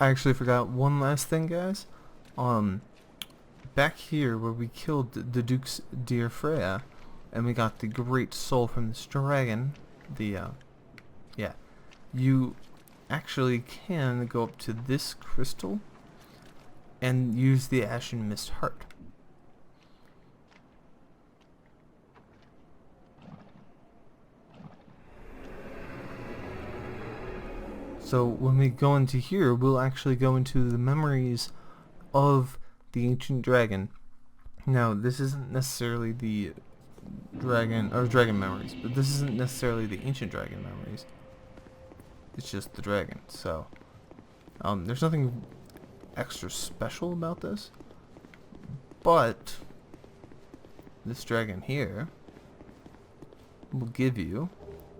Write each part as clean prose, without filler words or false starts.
I actually forgot one last thing, guys. Back here where we killed the Duke's dear Freya, and we got the great soul from this dragon, yeah, you actually can go up to this crystal and use the Ashen Mist Heart. So when we go into here, we'll actually go into the memories of the ancient dragon. Now, this isn't necessarily the dragon memories, but this isn't necessarily the ancient dragon memories. It's just the dragon. So, there's nothing extra special about this, but this dragon here will give you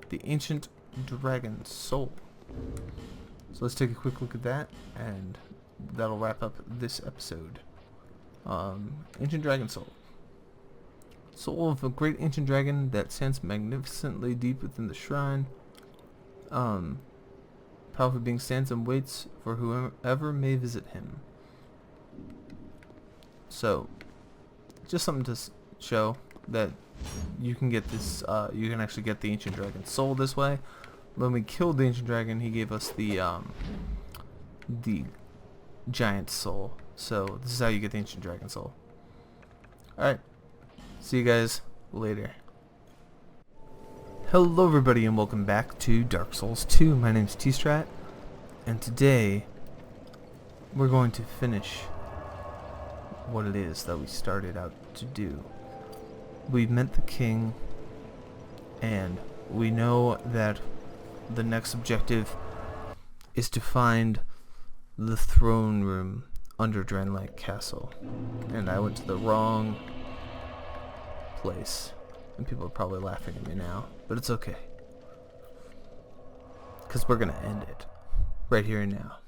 the ancient dragon soul. So let's take a quick look at that, and that'll wrap up this episode. Ancient Dragon Soul. Soul of a great ancient dragon that stands magnificently deep within the shrine. Powerful being stands and waits for whoever may visit him. So, just something to show that you can get this, you can actually get the ancient dragon soul this way. When we killed the ancient dragon, he gave us the giant soul. So this is how you get the ancient dragon soul. Alright, see you guys later. Hello everybody and welcome back to Dark Souls 2. My name's T-Strat, and today we're going to finish what it is that we started out to do. We've met the king, and we know that the next objective is to find the throne room under Drenlight Castle. And I went to the wrong place. And people are probably laughing at me now, but it's okay. Because we're going to end it right here and now.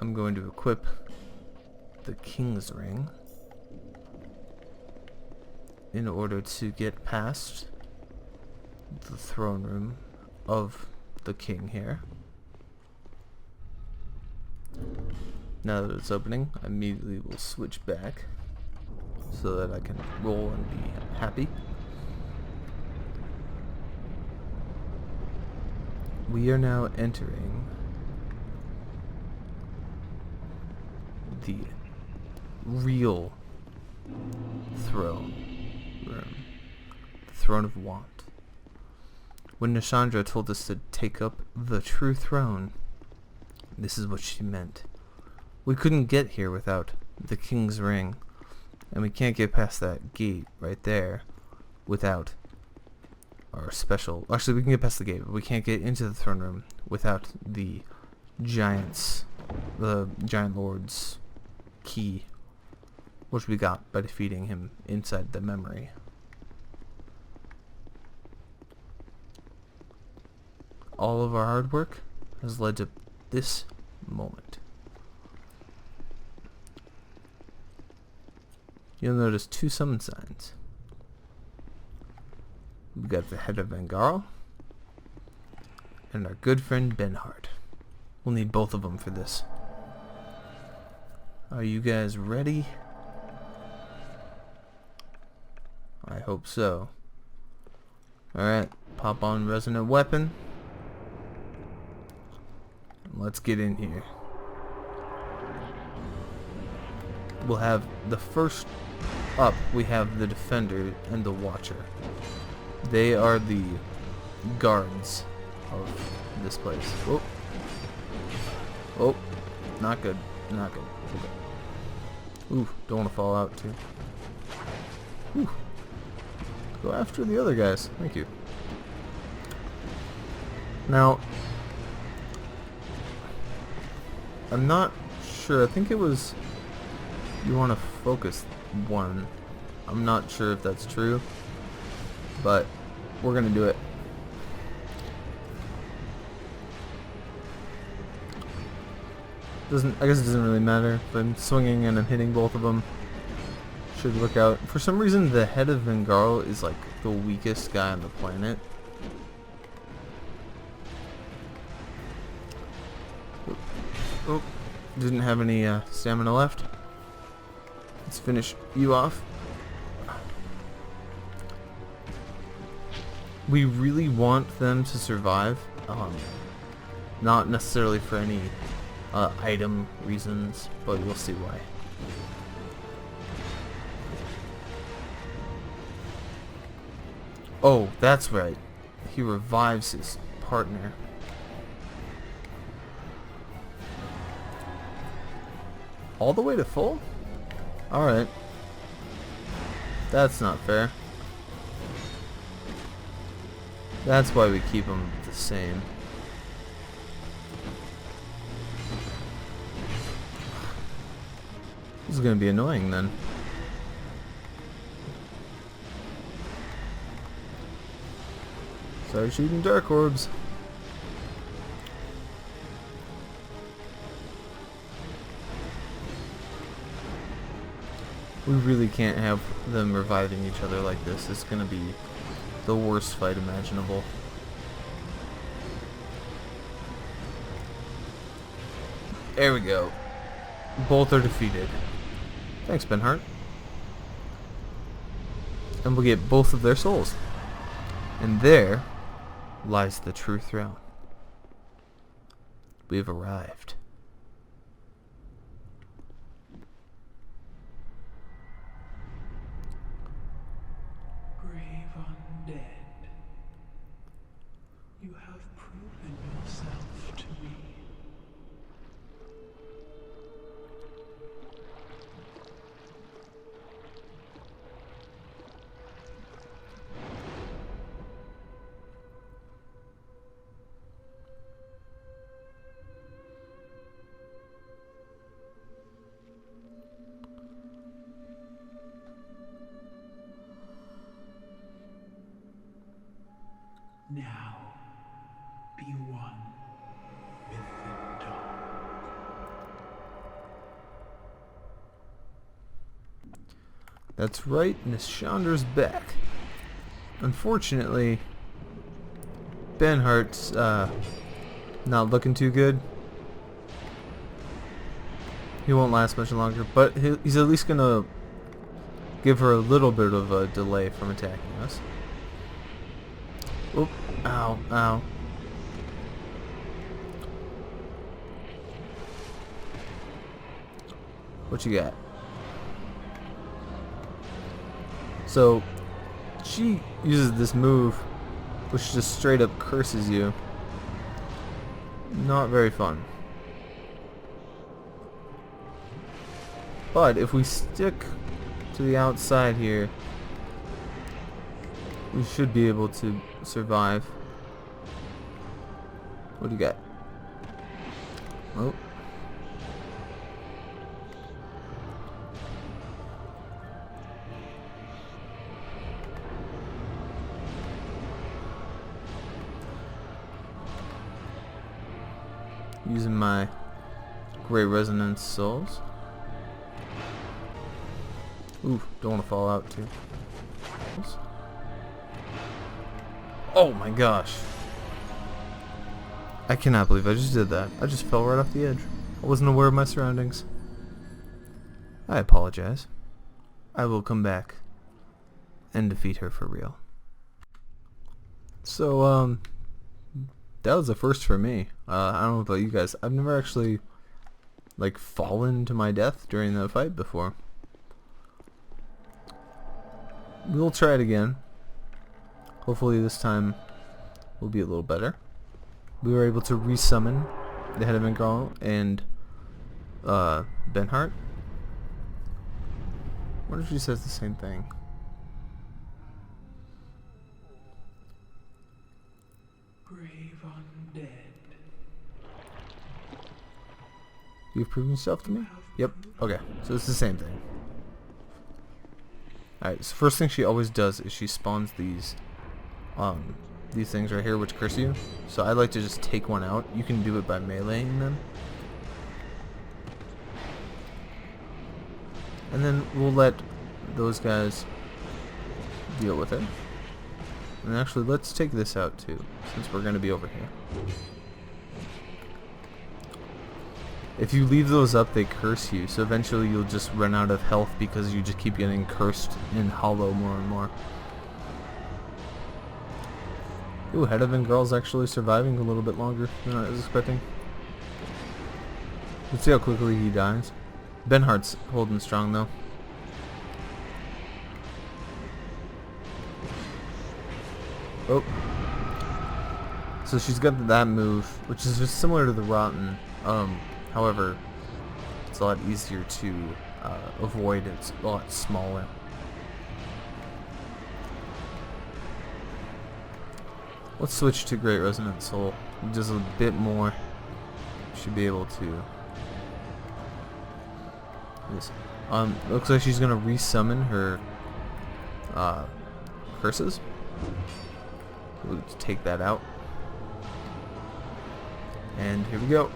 I'm going to equip the King's Ring in order to get past the throne room of the king here. Now that it's opening, I immediately will switch back so that I can roll and be happy. We are now entering the real throne room, the Throne of Want. When Nashandra told us to take up the true throne, this is what she meant. We couldn't get here without the King's Ring, and we can't get past that gate right there without our special... Actually, we can get past the gate, but we can't get into the throne room without the Giant Lord's key, which we got by defeating him inside the memory. All of our hard work has led to this moment. You'll notice two summon signs. We've got the head of Vengarl and our good friend Benhart. We'll need both of them for this. Are you guys ready? I hope so. Alright, pop on Resonant Weapon. Let's get in here. We'll have the first up, we have the Defender and the Watcher. They are the guards of this place. Oh. Oh. Not good. Not good. Okay. Ooh, don't want to fall out too. Ooh. Go after the other guys. Thank you. Now, I'm not sure. I think it was you want to focus one. I'm not sure if that's true, but we're gonna do it. I guess it doesn't really matter if I'm swinging and I'm hitting both of them. Should work out. For some reason, the head of Vengarl is like the weakest guy on the planet. didn't have any stamina left. Let's finish you off. We really want them to survive, not necessarily for any item reasons, but we'll see why. Oh, that's right. He revives his partner. All the way to full? Alright. That's not fair. That's why we keep them the same. This is gonna be annoying then. Start shooting dark orbs. We really can't have them reviving each other like this. It's gonna be the worst fight imaginable. There we go. Both are defeated. Thanks, Benhart. And we'll get both of their souls. And there lies the true throne. We've arrived. Brave undead, you have proven yourself to me. Now, be one with the dark. That's right, Miss Chandra's back. Unfortunately, Benhart's not looking too good. He won't last much longer, but he's at least gonna give her a little bit of a delay from attacking us. Oop, ow, ow. What you got? So, she uses this move, which just straight up curses you. Not very fun. But if we stick to the outside here, we should be able to survive. What do you got? Oh. Using my Great Resonance Souls. Ooh, don't want to fall out too. Oh my gosh. I cannot believe I just did that. I just fell right off the edge. I wasn't aware of my surroundings. I apologize. I will come back and defeat her for real. So, that was a first for me. I don't know about you guys. I've never actually, like, fallen to my death during the fight before. We'll try it again. Hopefully this time will be a little better. We were able to resummon the head of Bengal and Benhart. What if she says the same thing? Brave undead. You've proven yourself to me? Yep. Okay. So it's the same thing. Alright, so first thing she always does is she spawns these things right here which curse you. So I like to just take one out. You can do it by meleeing them. And then we'll let those guys deal with it. And actually, let's take this out too, since we're going to be over here. If you leave those up, they curse you, so eventually you'll just run out of health because you just keep getting cursed in hollow more and more. Ooh, Hedevin Girl's actually surviving a little bit longer than I was expecting. Let's see how quickly he dies. Benhart's holding strong though. Oh. So she's got that move, which is just similar to the Rotten. However, it's a lot easier to avoid. It's a lot smaller. Let's switch to Great Resonant Soul. Just a bit more. Should be able to. Yes. Looks like she's gonna resummon her curses. We'll take that out. And here we go.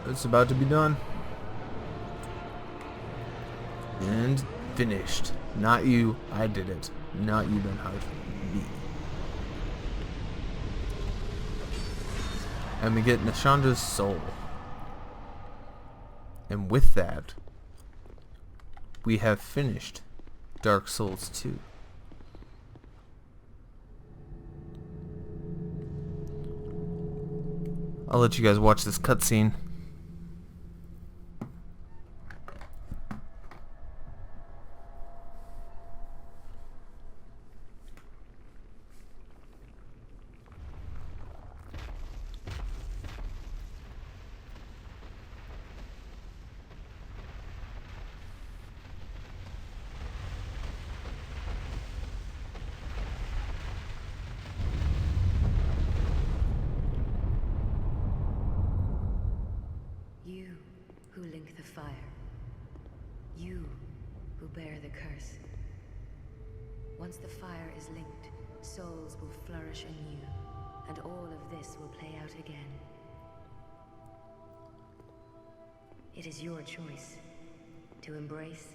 It's about to be done. And finished. Not you. I did it. Not you, Benhart. Me. And we get Nashandra's soul. And with that, we have finished Dark Souls 2. I'll let you guys watch this cutscene. You who link the fire. You who bear the curse. Once the fire is linked, souls will flourish anew, and all of this will play out again. It is your choice to embrace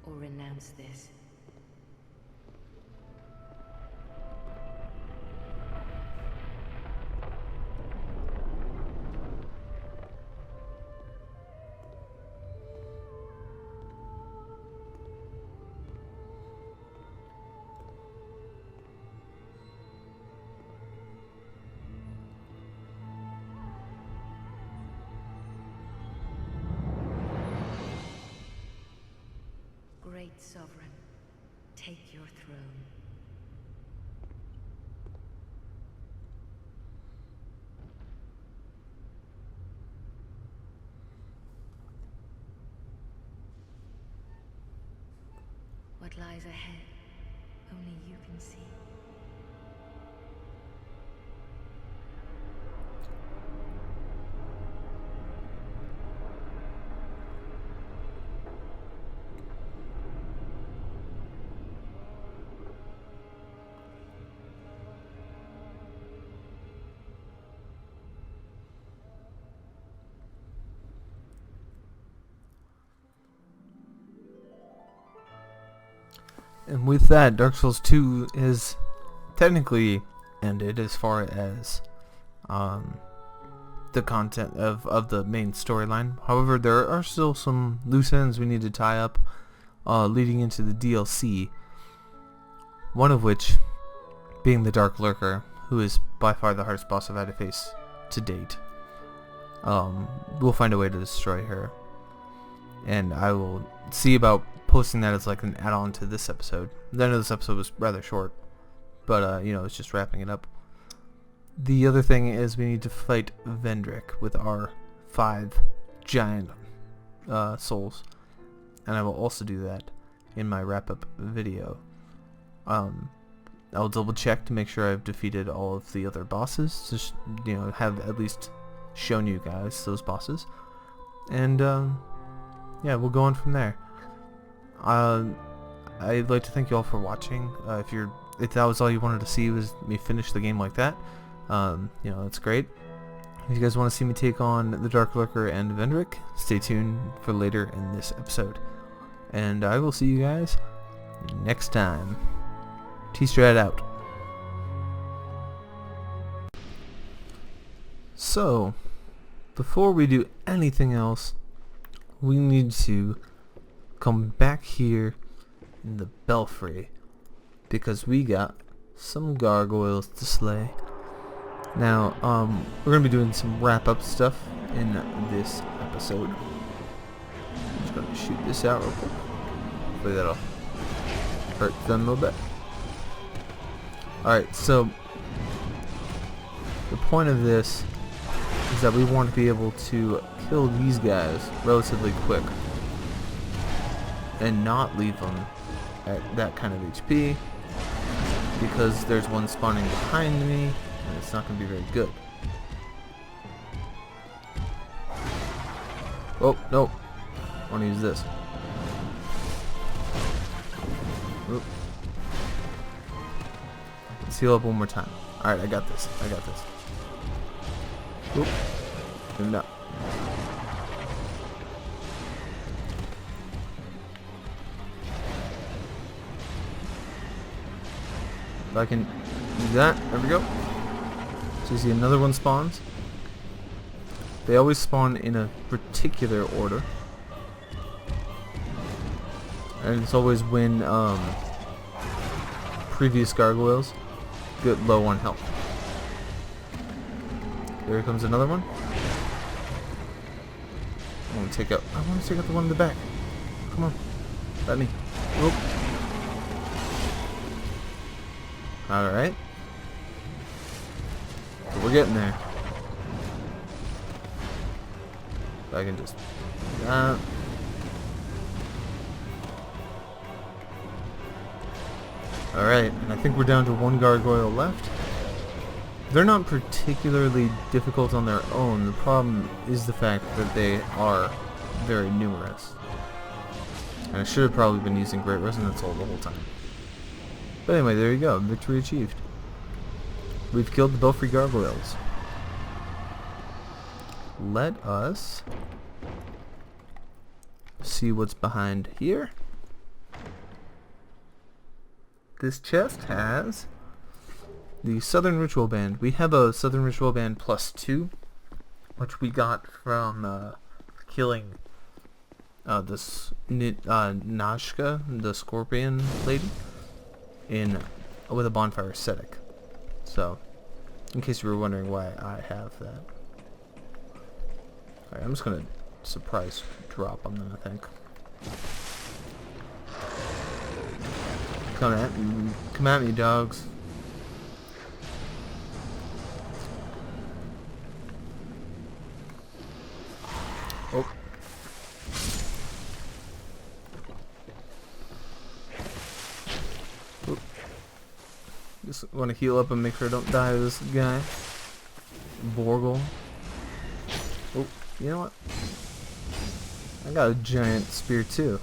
or renounce this. Great Sovereign, take your throne. What lies ahead, only you can see. And with that, Dark Souls 2 is technically ended as far as the content of the main storyline. However, there are still some loose ends we need to tie up leading into the DLC. One of which being the Dark Lurker, who is by far the hardest boss I've had to face to date. We'll find a way to destroy her. And I will see about posting that as like an add-on to this episode. I know this episode was rather short, but you know, it's just wrapping it up. The other thing is we need to fight Vendrick with our 5 giant souls, and I will also do that in my wrap-up video. I'll double check to make sure I've defeated all of the other bosses, just, you know, have at least shown you guys those bosses, and yeah, we'll go on from there. I'd like to thank you all for watching. If that was all you wanted to see was me finish the game like that, you know, that's great. If you guys want to see me take on the Dark Lurker and Vendrick, stay tuned for later in this episode. And I will see you guys next time. T-Strat out. So, before we do anything else, we need to come back here in the belfry because we got some gargoyles to slay. Now, we're gonna be doing some wrap-up stuff in this episode. I'm just gonna shoot this out real quick. Hopefully that'll hurt them a little bit. Alright, so the point of this is that we want to be able to kill these guys relatively quick and not leave them at that kind of HP, because there's one spawning behind me and it's not going to be very good. Oh, no. I want to use this. Oop. Let's heal up one more time. Alright, I got this. I got this. Oop. No. If I can do that, there we go. So you see another one spawns. They always spawn in a particular order. And it's always when previous gargoyles get low on health. There comes another one. I want to take out the one in the back. Come on. Let me. Whoop. Alright. So we're getting there. If I can just do that. Alright, and I think we're down to one gargoyle left. They're not particularly difficult on their own. The problem is the fact that they are very numerous. And I should have probably been using Great Resonance Hole the whole time. But anyway, there you go. Victory achieved. We've killed the Belfry Gargoyles. Let us see what's behind here. This chest has the Southern Ritual Band. We have a Southern Ritual Band +2, which we got from killing this Nashka, the Scorpion Lady, with a Bonfire Ascetic. So, in case you were wondering why I have that. Alright, I'm just gonna surprise drop on them, I think. Come at me, dogs. Oh. Oop. Just want to heal up and make sure I don't die to this guy. Borgle. Oh, you know what? I got a giant spear too.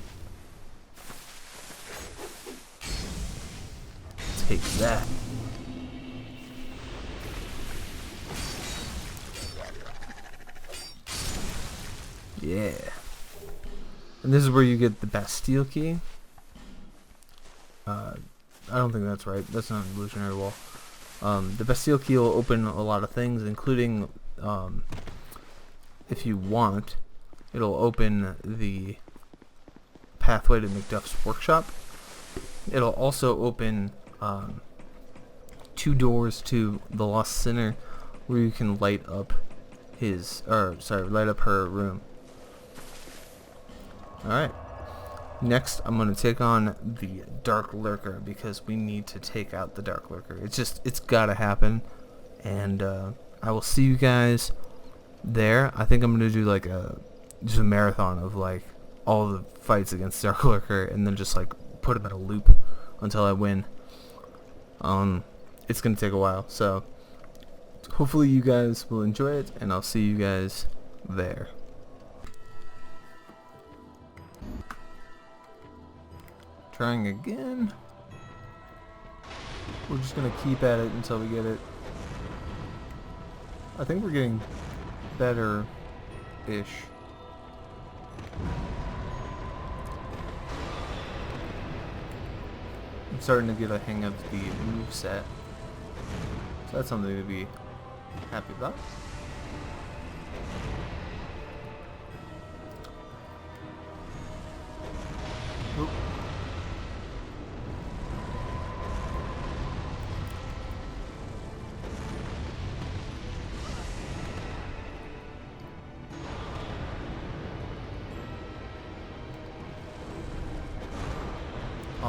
Take that. Yeah. And this is where you get the Bastille key. I don't think that's right. That's not an illusionary wall. The Bastille key will open a lot of things, including, if you want, it'll open the pathway to Macduff's workshop. It'll also open 2 doors to the Lost Sinner, where you can light up her room. Alright. Next, I'm going to take on the Dark Lurker, because we need to take out the Dark Lurker. It's gotta happen. And I will see you guys there. I think I'm going to do just a marathon of all the fights against Dark Lurker, and then just put him in a loop until I win. It's gonna take a while, so hopefully you guys will enjoy it, and I'll see you guys there. Trying again. We're just gonna keep at it until we get it. I think we're getting better-ish. I'm starting to get a hang of the moveset. So that's something to be happy about.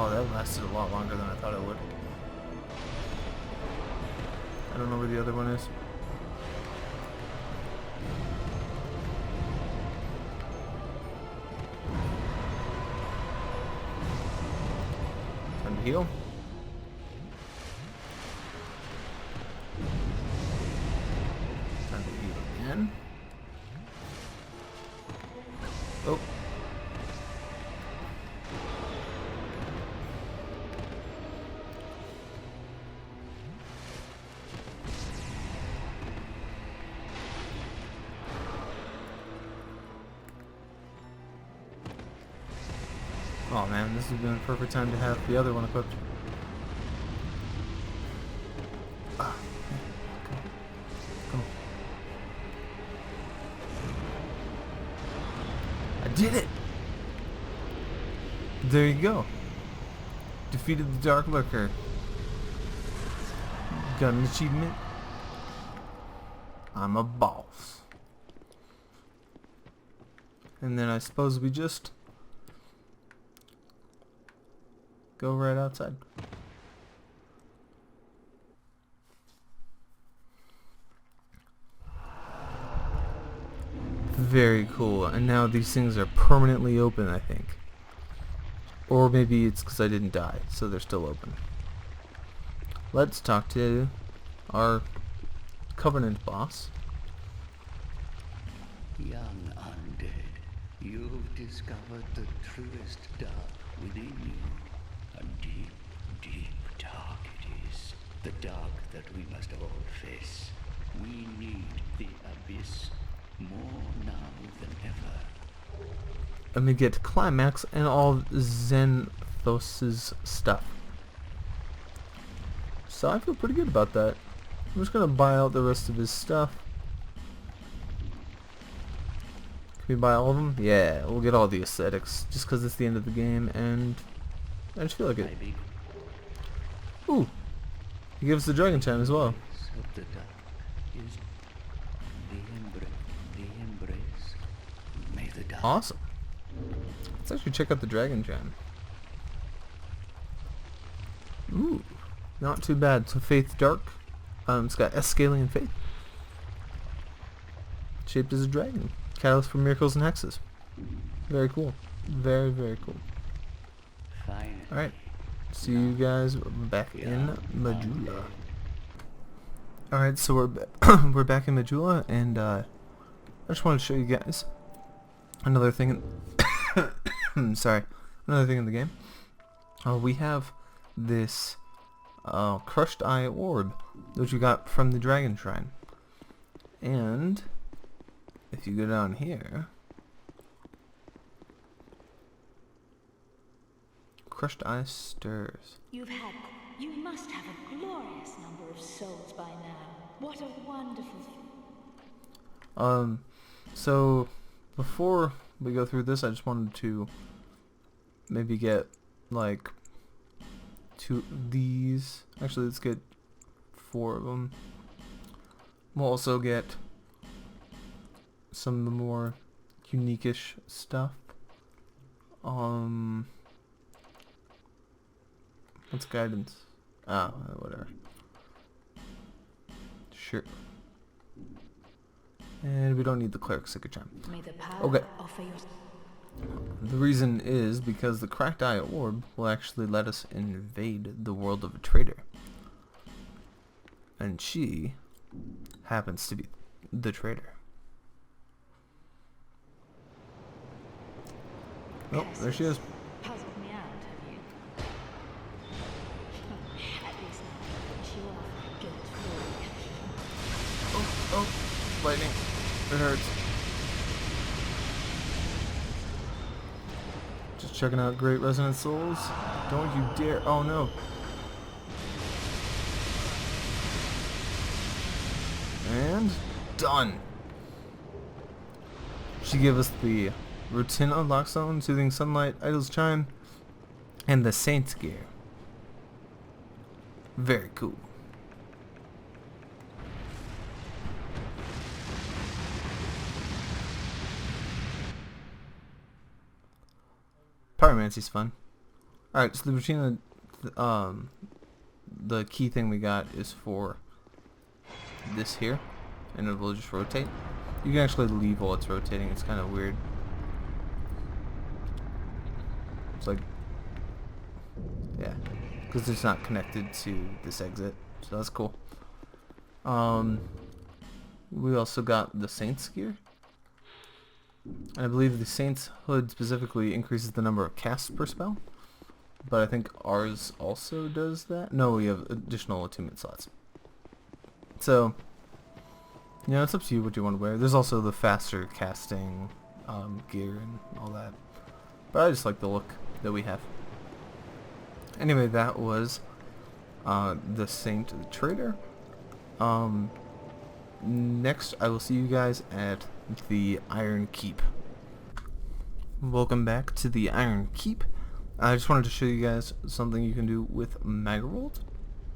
Oh, that lasted a lot longer than I thought it would. I don't know where the other one is. Time to heal. Time to heal again. Oh. Oh man, this has been a perfect time to have the other one equipped. Ah, go. I did it! There you go. Defeated the Dark Lurker. Got an achievement. I'm a boss. And then I suppose we just go right outside. Very cool. And now these things are permanently open, I think. Or maybe it's because I didn't die, so they're still open. Let's talk to our Covenant boss. Young undead, you've discovered the truest dark within you. A deep, deep dark it is. The dark that we must all face. We need the abyss more now than ever. Let me get Climax and all Xanthos' stuff. So I feel pretty good about that. I'm just gonna buy out the rest of his stuff. Can we buy all of them? Yeah, we'll get all the aesthetics just because it's the end of the game and I just feel like it. Maybe Ooh, he gives the Dragon Chime as well. of the dark is the embrace. May the dark Awesome. Let's actually check out the Dragon Chime. Ooh, not too bad. So Faith Dark. It's got Escalian Faith. Shaped as a dragon. Catalyst for miracles and hexes. Very cool. Very, very cool. finally. Alright. See you guys back in Majula. Alright, so we're back in Majula, and I just wanted to show you guys another thing sorry, another thing in the game. We have this crushed eye orb, which we got from the Dragon Shrine. And if you go down here, crushed eye stirs. You must have a glorious number of souls by now. What a wonderful thing. So before we go through this, I just wanted to maybe get like 2 of these. Actually, let's get 4 of them. We'll also get some of the more unique-ish stuff. What's guidance? Ah, whatever. Sure. And we don't need the cleric signature. May the power Okay. offer you. The reason is because the cracked eye orb will actually let us invade the world of a traitor. And she happens to be the traitor. Oh, there she is. Puzzled me out, have you? At least now I finish you off guilt-free. Oh, lightning. It hurts. Just checking out Great Resonant Souls. Don't you dare. Oh no. And done. She gave us the Routine Unlock Zone, Soothing Sunlight, Idol's Chime, and the Saint's Gear. Very cool. Pyromancy's fun. Alright, so the Regina, the key thing we got is for this here, and it will just rotate. You can actually leave while it's rotating. It's kind of weird. It's like, yeah, because it's not connected to this exit, so that's cool. We also got the Saint's gear, and I believe the Saint's hood specifically increases the number of casts per spell, but I think ours also does that. No, we have additional attunement slots. So, you know, it's up to you what you want to wear. There's also the faster casting gear and all that, but I just like the look that we have. Anyway, that was the Saint the Trader. Next, I will see you guys at the Iron Keep. Welcome back to the Iron Keep. I just wanted to show you guys something you can do with Magarold.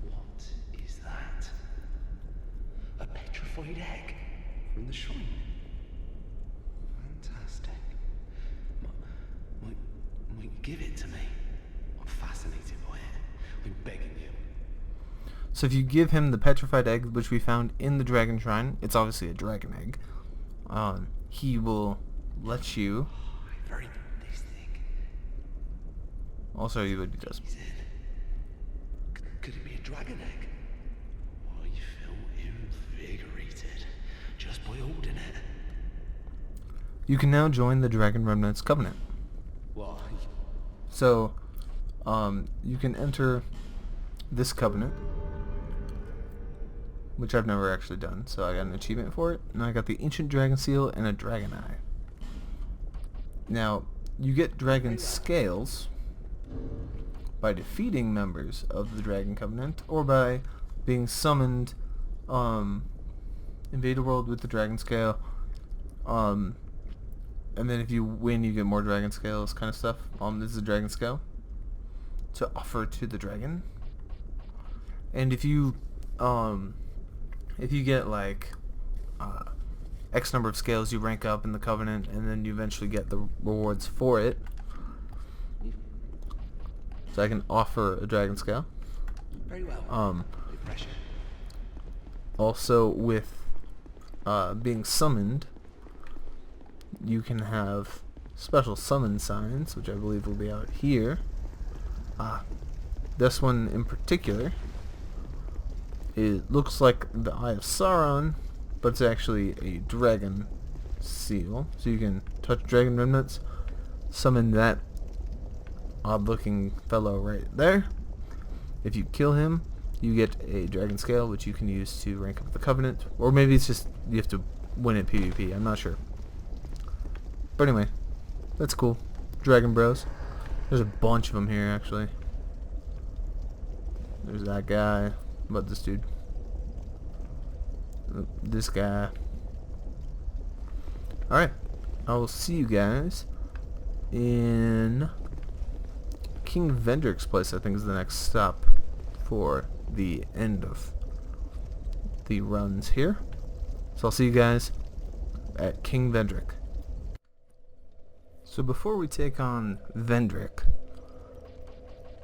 What is that? A petrified egg from the shrine. Fantastic. Might you give it to me? I'm fascinated by it. I'm begging you. So if you give him the petrified egg, which we found in the Dragon Shrine, it's obviously a dragon egg, he will let you... Very tasty. I'll show you what he does. Could it be a dragon egg? I feel invigorated just by holding it. You can now join the Dragon Remnants Covenant. Why? So, you can enter this covenant, which I've never actually done, so I got an achievement for it, and I got the Ancient Dragon Seal and a Dragon Eye. Now, you get Dragon Scales by defeating members of the Dragon Covenant, or by being summoned, invade a world with the Dragon Scale, and then if you win, you get more Dragon Scales, kind of stuff. This is a Dragon Scale to offer to the dragon. And if you get like X number of scales, you rank up in the Covenant, and then you eventually get the rewards for it. So I can offer a Dragon Scale. Very well. No pressure. Also, with being summoned, you can have special summon signs, which I believe will be out here. This one in particular, it looks like the Eye of Sauron, but it's actually a dragon seal. So you can touch dragon remnants, summon that odd-looking fellow right there. If you kill him, you get a dragon scale, which you can use to rank up the Covenant, or maybe it's just you have to win at PvP. I'm not sure. But anyway, that's cool. Dragon Bros. There's a bunch of them here, actually. There's that guy. What about this dude? This guy. Alright. I will see you guys in King Vendrick's place, I think, is the next stop for the end of the runs here. So I'll see you guys at King Vendrick. So before we take on Vendrick,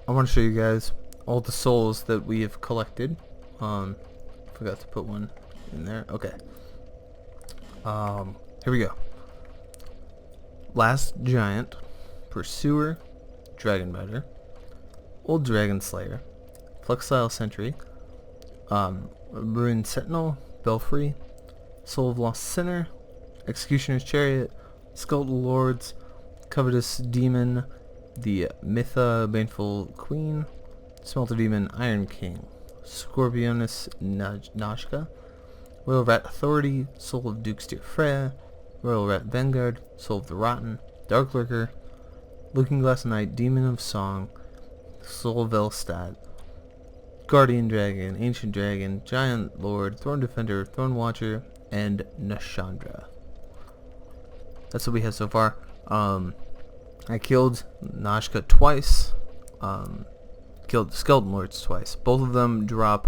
I want to show you guys all the souls that we have collected. Forgot to put one in there. Okay. Here we go. Last Giant, Pursuer, Dragonbiter, Old Dragon Slayer, Flexile Sentry, Ruined Sentinel, Belfry, Soul of Lost Sinner, Executioner's Chariot, Skeletal Lords, Covetous Demon, the Mytha Baneful Queen, Smelter Demon Iron King, Scorpionus Nashka, Royal Rat Authority, Soul of Dukesteer Freya, Royal Rat Vanguard, Soul of the Rotten, Dark Lurker, Looking Glass Knight, Demon of Song, Soul of Elstad, Guardian Dragon, Ancient Dragon, Giant Lord, Thorn Defender, Thorn Watcher, and Nashandra. That's what we have so far. I killed Nashka twice, killed the Skeleton Lords twice. Both of them drop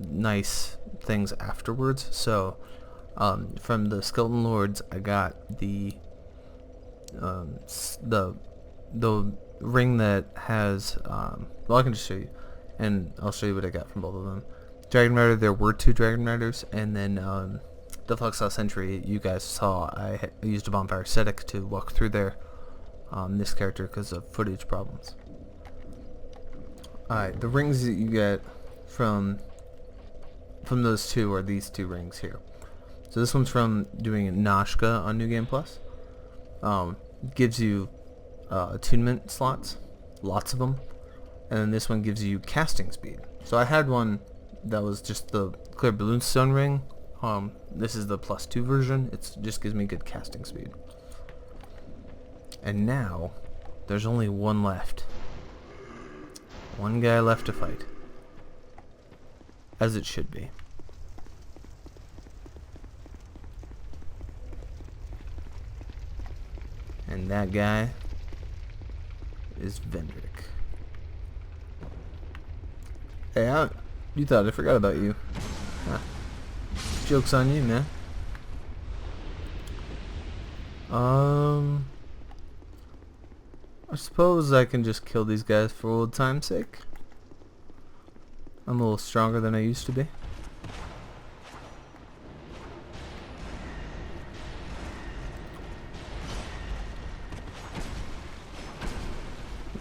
nice things afterwards. So from the Skeleton Lords, I got the ring that has, well, I can just show you, and I'll show you what I got from both of them. Dragon Rider, there were 2 Dragon Riders, and then Deluxe Sentry, you guys saw I used a Bonfire Ascetic to walk through there, this character, because of footage problems. Alright, the rings that you get from those 2 are these 2 rings here. So this one's from doing Noshka on New Game Plus. Gives you attunement slots, lots of them, and then this one gives you casting speed. So I had one that was just the clear Bloomstone ring. This is the +2 version. It just gives me good casting speed. And now there's only one left. One guy left to fight, as it should be. And that guy is Vendrick. Hey, you thought I forgot about you. Huh. Joke's on you, man. I suppose I can just kill these guys for old time's sake. I'm a little stronger than I used to be.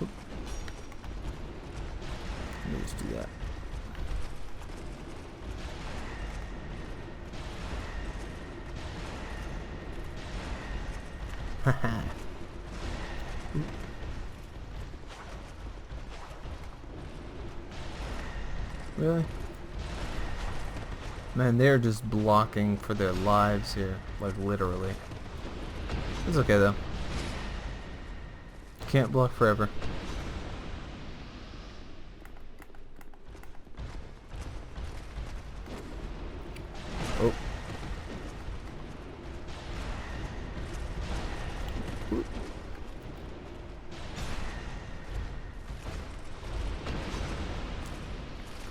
Oop. Let me just do that. Haha. Really? Man, they're just blocking for their lives here, like literally. It's okay though. Can't block forever. Oh.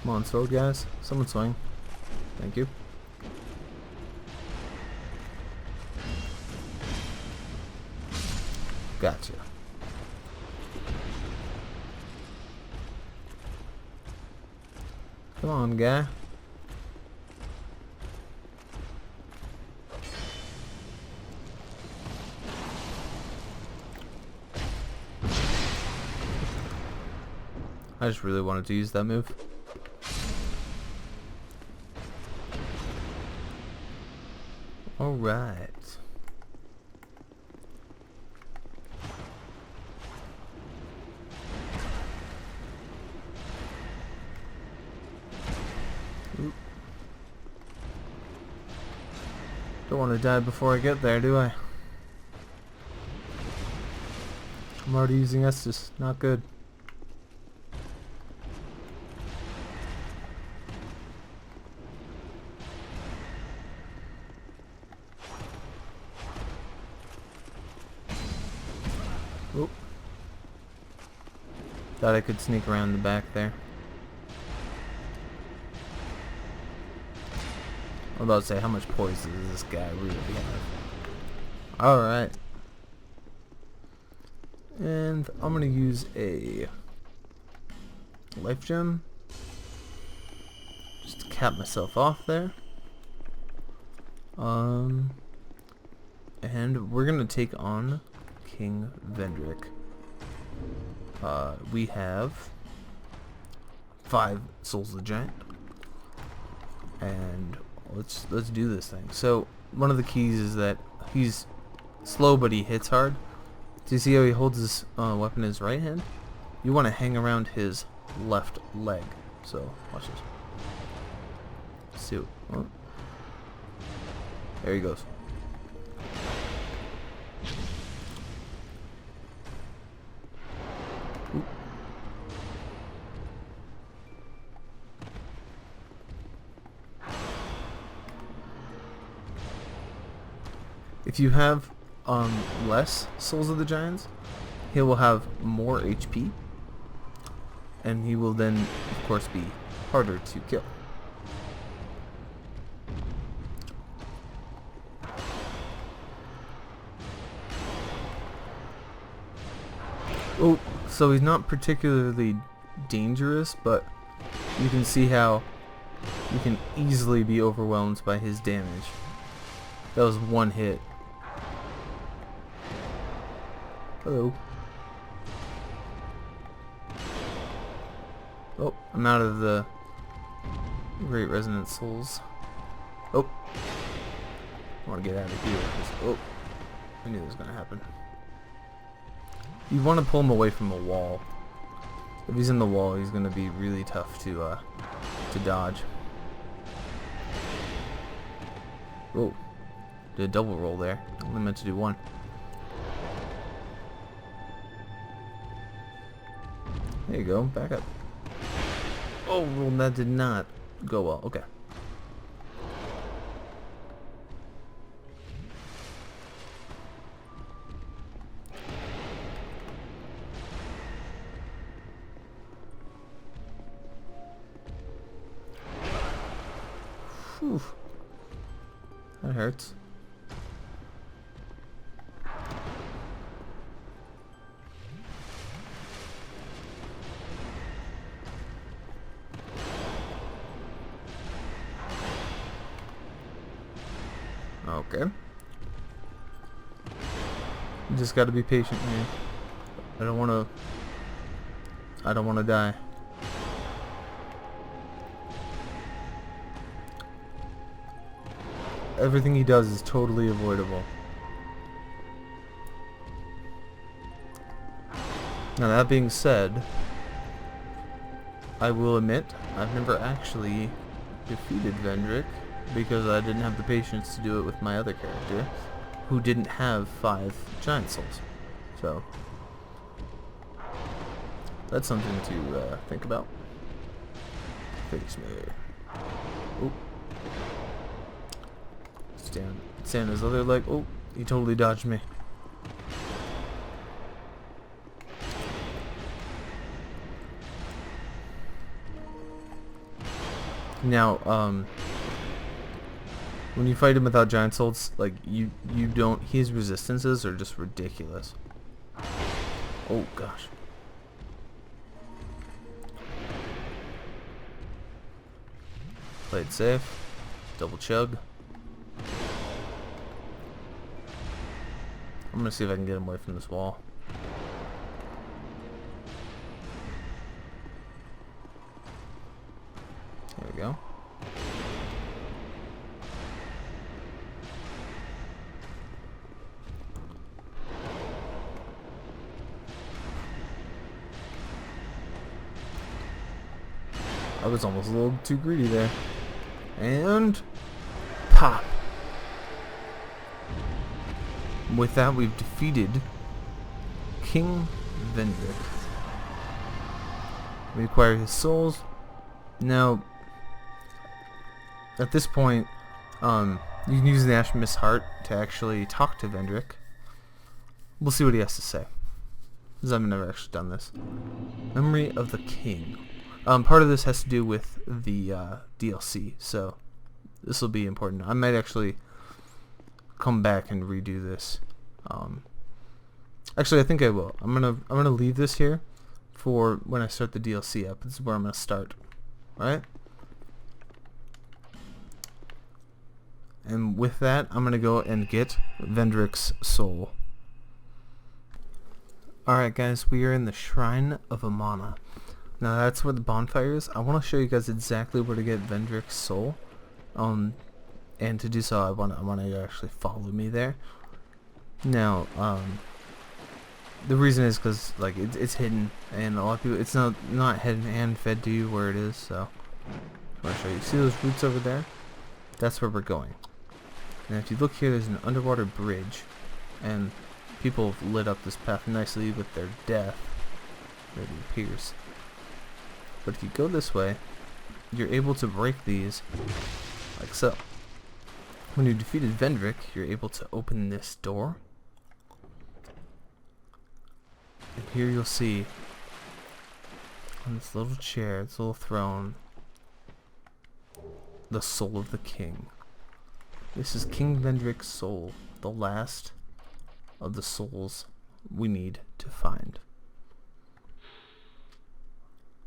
Come on, sword guys. Someone swing. Thank you. Gotcha. Come on, guy. I just really wanted to use that move. Alright. Don't want to die before I get there, do I? I'm already using Estus. Not good. Oh. Thought I could sneak around the back there. I'm about to say, how much poison does this guy really have? Alright. And I'm gonna use a life gem just to cap myself off there. And we're gonna take on King Vendrick. We have 5 Souls of the Giant, and let's do this thing. So one of the keys is that he's slow, but he hits hard. Do you see how he holds his weapon in his right hand? You want to hang around his left leg. So watch this. See what, oh. There he goes. Oop. If you have less Souls of the Giants, he will have more HP, and he will then, of course, be harder to kill. Oh, So he's not particularly dangerous, but you can see how you can easily be overwhelmed by his damage. That was one hit. Hello. Oh, I'm out of the Great Resonant Souls. Oh. I want to get out of here. Oh. I knew this was going to happen. You want to pull him away from a wall. If he's in the wall, he's going to be really tough to dodge. Oh. Did a double roll there. Only meant to do one. There you go. Back up. Oh, well, that did not go well. Okay. Whew. That hurts. Okay. You just gotta be patient here. I don't wanna die. Everything he does is totally avoidable. Now that being said, I will admit I've never actually defeated Vendrick because I didn't have the patience to do it with my other character who didn't have 5 giant souls. So that's something to think about. Face me. Oop. Stand his other leg. Oh, he totally dodged me. Now, when you fight him without giant souls, like you don't. His resistances are just ridiculous. Oh gosh. Play it safe. Double chug. I'm gonna see if I can get him away from this wall. There we go. I was almost a little too greedy there. And pop. With that, we've defeated King Vendrick. We acquire his souls. Now, at this point, you can use the Ashmith's Heart to actually talk to Vendrick. We'll see what he has to say, because I've never actually done this. Memory of the King. Part of this has to do with the DLC, so this will be important. I might actually come back and redo this. Actually, I think I will. I'm gonna leave this here for when I start the DLC up. This is where I'm gonna start. All right. And with that, I'm gonna go and get Vendrick's soul. All right, guys, we are in the Shrine of Amana. Now that's where the bonfire is. I want to show you guys exactly where to get Vendrick's soul. And to do so, I want you to actually follow me there. Now, the reason is because like it's hidden, and a lot of people, it's not hidden and fed to you where it is. So I want to show you. See those roots over there? That's where we're going. And if you look here, there's an underwater bridge, and people have lit up this path nicely with their death. There it appears. But if you go this way, you're able to break these like so. When you defeated Vendrick, you're able to open this door. And here you'll see, on this little chair, this little throne, the soul of the king. This is King Vendrick's soul, the last of the souls we need to find.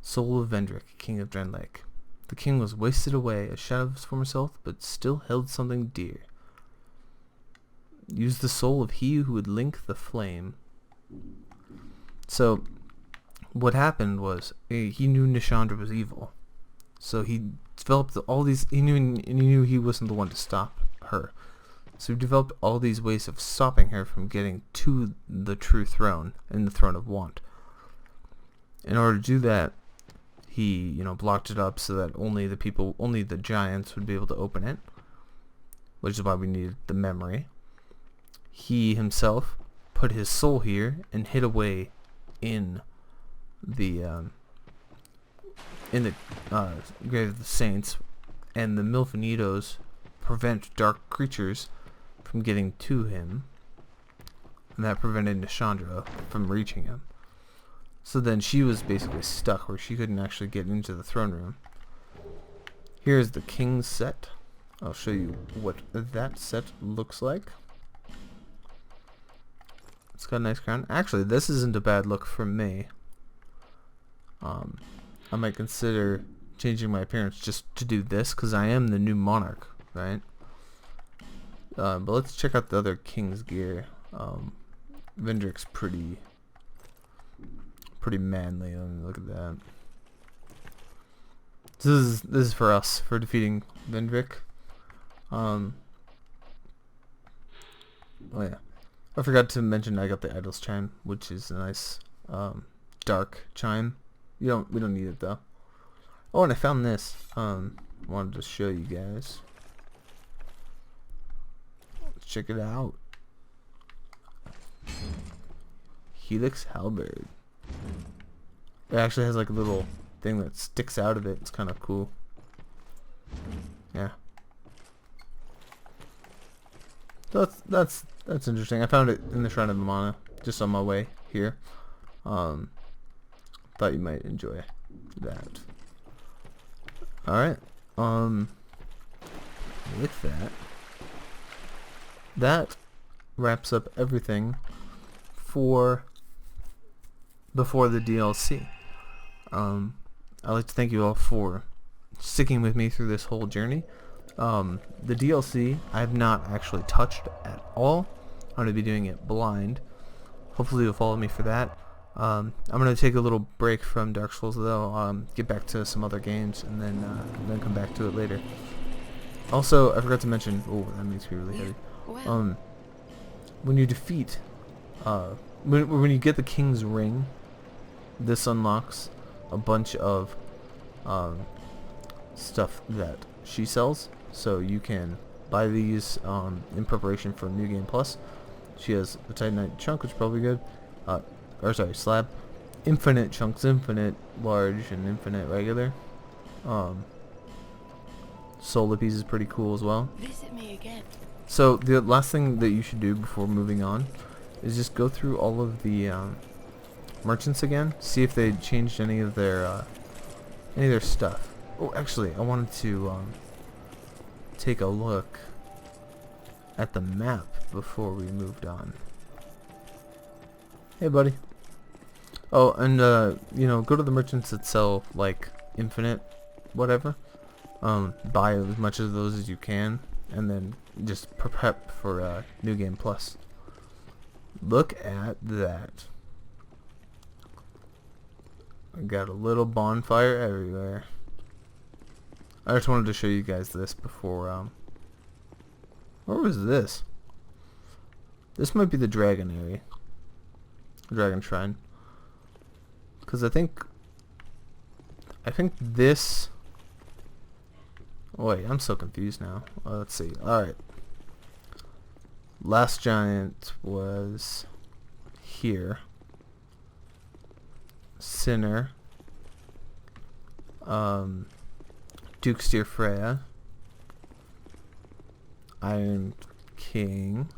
Soul of Vendrick, king of Drangleic. The king was wasted away, a shadow of his former self, but still held something dear. Use the soul of he who would link the flame. So, what happened was, he knew Nishandra was evil. So he developed all these, he knew he wasn't the one to stop her. So he developed all these ways of stopping her from getting to the true throne, and the throne of want. In order to do that, he, blocked it up so that only the giants would be able to open it, which is why we needed the memory. He himself put his soul here and hid away in the grave of the saints, and the Milfinitos prevent dark creatures from getting to him, and that prevented Nishandra from reaching him. So then she was basically stuck where she couldn't actually get into the throne room. Here's the king's set. I'll show you what that set looks like. It's got a nice crown. Actually, this isn't a bad look for me. I might consider changing my appearance just to do this, because I am the new monarch, right? But let's check out the other king's gear. Vendrick's pretty manly. Let me look at that. This is for us, for defeating Vendrick. Oh yeah, I forgot to mention I got the Idol's Chime, which is a nice dark chime. We don't need it though. Oh, and I found this. Wanted to show you guys. Let's check it out. Helix Halberd. It actually has like a little thing that sticks out of it. It's kind of cool. Yeah. So that's interesting. I found it in the Shrine of Amana, just on my way here. Thought you might enjoy that. Alright. With that wraps up everything for before the DLC. I'd like to thank you all for sticking with me through this whole journey. The DLC I have not actually touched at all. I'm going to be doing it blind. Hopefully you'll follow me for that. I'm going to take a little break from Dark Souls though, get back to some other games, and then come back to it later. Also, I forgot to mention, oh, that makes me really heavy. When you defeat, when you get the King's Ring, this unlocks a bunch of stuff that she sells, so you can buy these in preparation for New Game Plus. She has the Titanite chunk, which is probably good. Slab. Infinite chunks, infinite large, and infinite regular. Solar piece is pretty cool as well. Visit me again. So the last thing that you should do before moving on is just go through all of the merchants again, see if they changed any of their stuff. Oh, actually, I wanted to take a look at the map before we moved on. Hey, buddy. Oh, and go to the merchants that sell like infinite whatever. Buy as much of those as you can, and then just prep for New Game Plus. Look at that. I got a little bonfire everywhere. I just wanted to show you guys this before, where was this? This might be the dragon area. Dragon Shrine. Because I think this... Oh, wait, I'm so confused now. Let's see. Alright. Last giant was here. Sinner. Duke's Dear Freya. Iron King.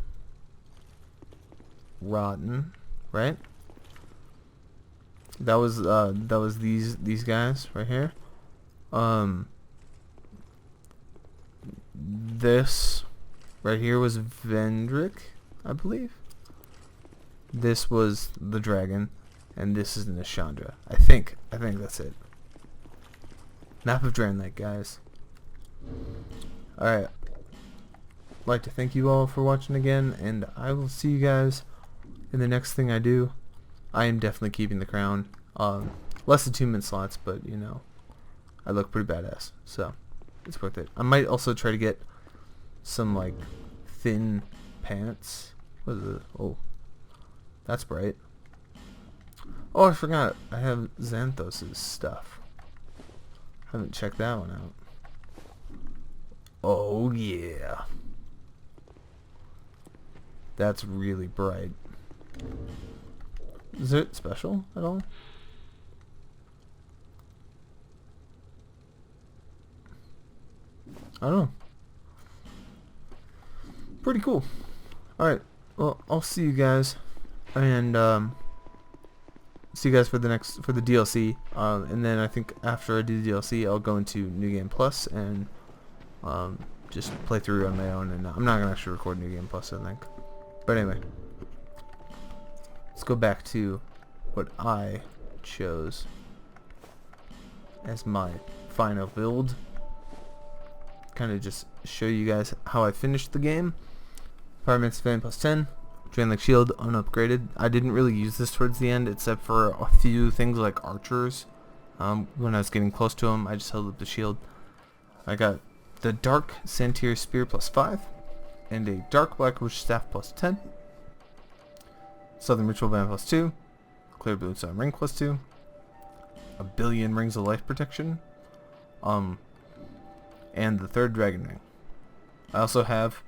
Rotten, right? That was these guys right here. This right here was Vendrick, I believe. This was the dragon, and this is Nishandra. I think that's it. Map of Draenlake, guys. Alright. I'd like to thank you all for watching again, and I will see you guys in the next thing I do. I am definitely keeping the crown. Less than 2-minute slots, but you know, I look pretty badass, so it's worth it. I might also try to get some like thin pants. What is it? Oh, that's bright. Oh, I forgot. I have Xanthos' stuff. Haven't checked that one out. Oh yeah. That's really bright. Is it special at all? I don't know. Pretty cool. Alright, well, I'll see you guys, and see you guys for the DLC, and then I think after I do the DLC, I'll go into New Game Plus and just play through on my own, and I'm not gonna actually record New Game Plus, I think. But anyway, let's go back to what I chose as my final build. Kind of just show you guys how I finished the game. Pyromancer Fan plus 10, Draenlake Shield unupgraded. I didn't really use this towards the end, except for a few things like archers. When I was getting close to them, I just held up the shield. I got the Dark Santir Spear plus 5, and a Dark Black Witch Staff plus 10. Southern Ritual Band plus 2, Clear Blue Sun Ring plus 2, a billion rings of life protection, and the third Dragon Ring. I also have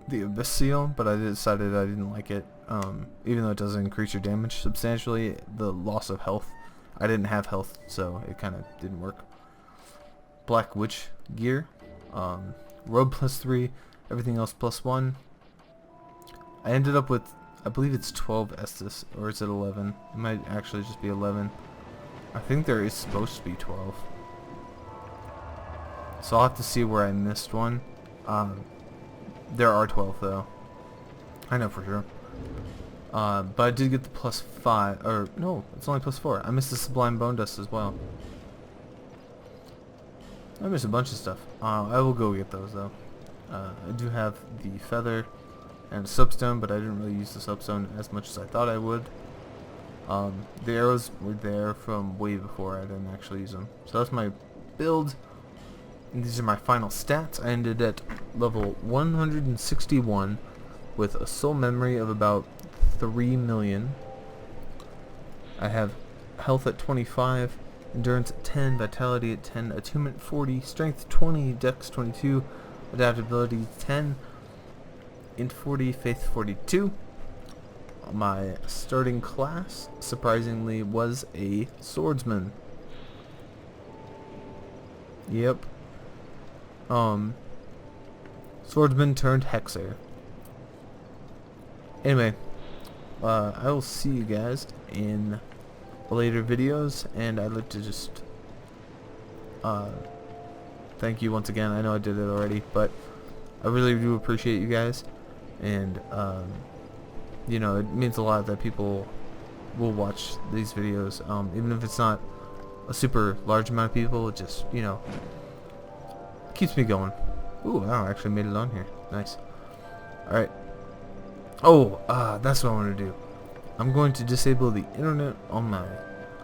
the Abyss Seal, but I decided I didn't like it. Even though it does increase your damage substantially, the loss of health. I didn't have health, so it kind of didn't work. Black Witch gear, robe plus 3, everything else plus 1. I ended up with, I believe it's 12 Estus, or is it 11? It might actually just be 11. I think there is supposed to be 12. So I'll have to see where I missed one. There are 12 though. I know for sure. But I did get the plus 5, or no, it's only plus 4. I missed the Sublime Bone Dust as well. I missed a bunch of stuff. I will go get those though. I do have the Feather and Soapstone, but I didn't really use the Soapstone as much as I thought I would. The arrows were there from way before. I didn't actually use them. So that's my build. And these are my final stats. I ended at level 161 with a soul memory of about 3 million. I have health at 25, endurance at 10, vitality at 10, attunement 40, strength 20, dex 22, adaptability 10, int 40, faith 42. My starting class, surprisingly, was a swordsman. Yep. Swordsman turned hexer. Anyway, I will see you guys in later videos, and I'd like to just thank you once again. I know I did it already, but I really do appreciate you guys, and you know, it means a lot that people will watch these videos, even if it's not a super large amount of people. It just, you know, keeps me going. Ooh, wow, I actually made it on here. Nice. Alright. Oh, that's what I want to do. I'm going to disable the internet on my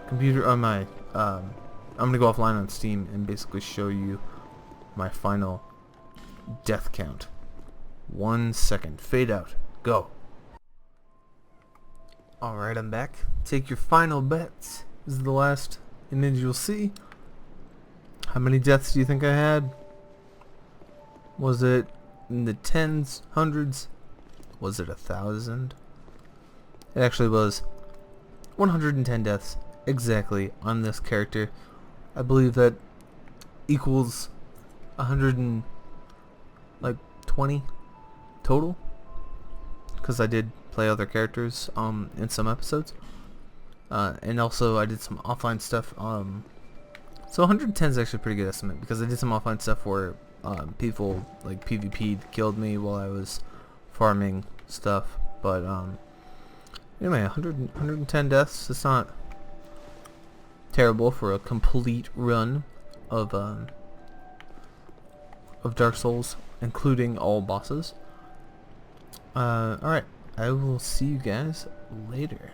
computer, on my, I'm going to go offline on Steam and basically show you my final death count. 1 second. Fade out. Go. Alright, I'm back. Take your final bets. This is the last image you'll see. How many deaths do you think I had? Was it in the tens, hundreds? Was it 1,000? It actually was 110 deaths exactly on this character. I believe that equals 120 total, because I did play other characters in some episodes, and also I did some offline stuff. So 110 is actually a pretty good estimate, because I did some offline stuff where people like PvP'd, killed me while I was farming stuff. But anyway, 110 deaths. It's not terrible for a complete run. of Dark Souls, including all bosses. Alright, I will see you guys later.